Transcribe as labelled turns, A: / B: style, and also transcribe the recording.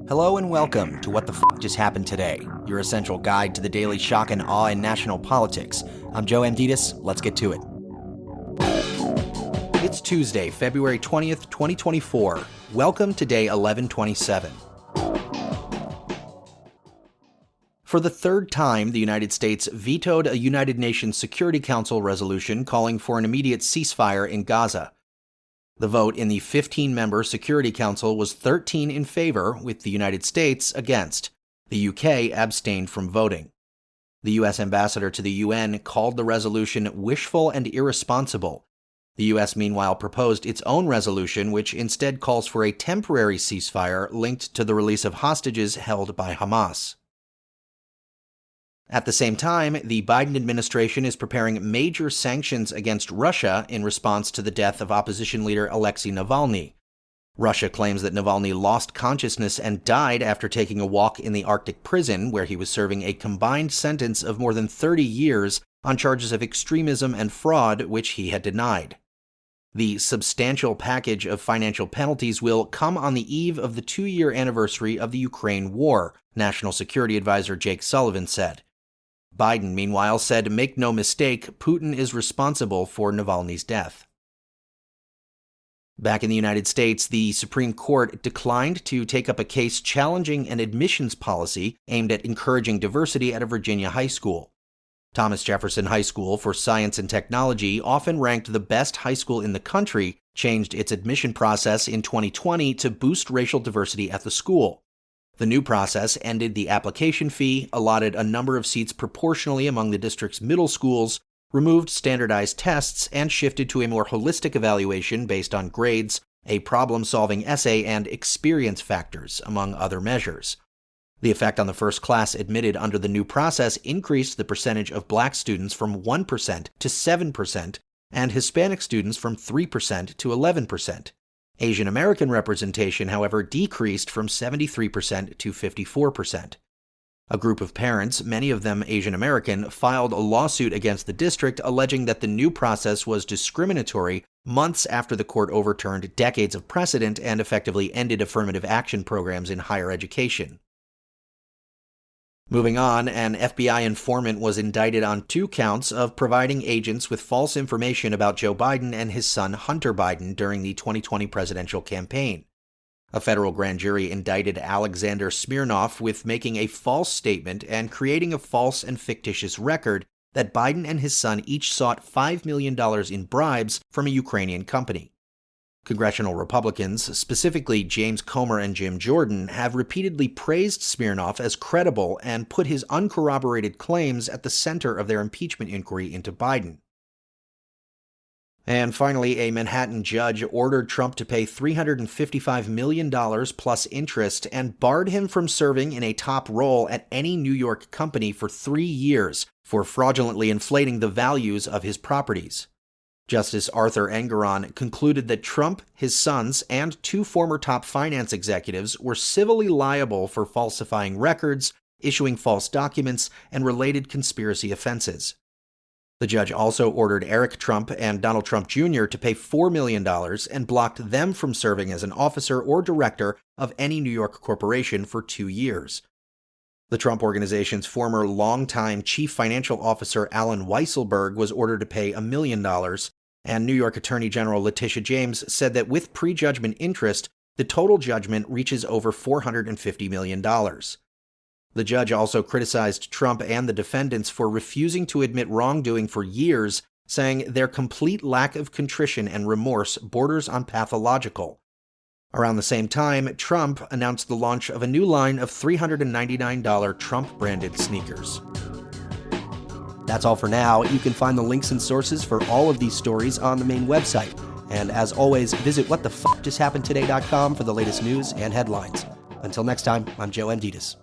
A: Hello and welcome to What the F*** Just Happened Today, your essential guide to the daily shock and awe in national politics. I'm Joe Amditis. Let's get to it. It's Tuesday, February 20th, 2024. Welcome to day 1127. For the third time, the United States vetoed a United Nations Security Council resolution calling for an immediate ceasefire in Gaza. The vote in the 15-member Security Council was 13 in favor, with the United States against. The UK abstained from voting. The U.S. ambassador to the UN called the resolution wishful and irresponsible. The U.S. meanwhile proposed its own resolution, which instead calls for a temporary ceasefire linked to the release of hostages held by Hamas. At the same time, the Biden administration is preparing major sanctions against Russia in response to the death of opposition leader Alexei Navalny. Russia claims that Navalny lost consciousness and died after taking a walk in the Arctic prison, where he was serving a combined sentence of more than 30 years on charges of extremism and fraud, which he had denied. The substantial package of financial penalties will come on the eve of the 2-year anniversary of the Ukraine war, National Security Advisor Jake Sullivan said. Biden, meanwhile, said, "Make no mistake, Putin is responsible for Navalny's death." Back in the United States, the Supreme Court declined to take up a case challenging an admissions policy aimed at encouraging diversity at a Virginia high school. Thomas Jefferson High School for Science and Technology, often ranked the best high school in the country, changed its admission process in 2020 to boost racial diversity at the school. The new process ended the application fee, allotted a number of seats proportionally among the district's middle schools, removed standardized tests, and shifted to a more holistic evaluation based on grades, a problem-solving essay, and experience factors, among other measures. The effect on the first class admitted under the new process increased the percentage of black students from 1% to 7%, and Hispanic students from 3% to 11%. Asian American representation, however, decreased from 73% to 54%. A group of parents, many of them Asian American, filed a lawsuit against the district alleging that the new process was discriminatory months after the court overturned decades of precedent and effectively ended affirmative action programs in higher education. Moving on, an FBI informant was indicted on 2 counts of providing agents with false information about Joe Biden and his son Hunter Biden during the 2020 presidential campaign. A federal grand jury indicted Alexander Smirnov with making a false statement and creating a false and fictitious record that Biden and his son each sought $5 million in bribes from a Ukrainian company. Congressional Republicans, specifically James Comer and Jim Jordan, have repeatedly praised Smirnov as credible and put his uncorroborated claims at the center of their impeachment inquiry into Biden. And finally, a Manhattan judge ordered Trump to pay $355 million plus interest and barred him from serving in a top role at any New York company for 3 years for fraudulently inflating the values of his properties. Justice Arthur Engoron concluded that Trump, his sons, and 2 former top finance executives were civilly liable for falsifying records, issuing false documents, and related conspiracy offenses. The judge also ordered Eric Trump and Donald Trump Jr. to pay $4 million and blocked them from serving as an officer or director of any New York corporation for 2 years. The Trump Organization's former longtime chief financial officer Alan Weisselberg was ordered to pay $1 million, and New York Attorney General Letitia James said that with prejudgment interest, the total judgment reaches over $450 million. The judge also criticized Trump and the defendants for refusing to admit wrongdoing for years, saying their complete lack of contrition and remorse borders on pathological. Around the same time, Trump announced the launch of a new line of $399 Trump-branded sneakers. That's all for now. You can find the links and sources for all of these stories on the main website. And as always, visit whatthefjusthappenedtoday.com for the latest news and headlines. Until next time, I'm Joe Amditis.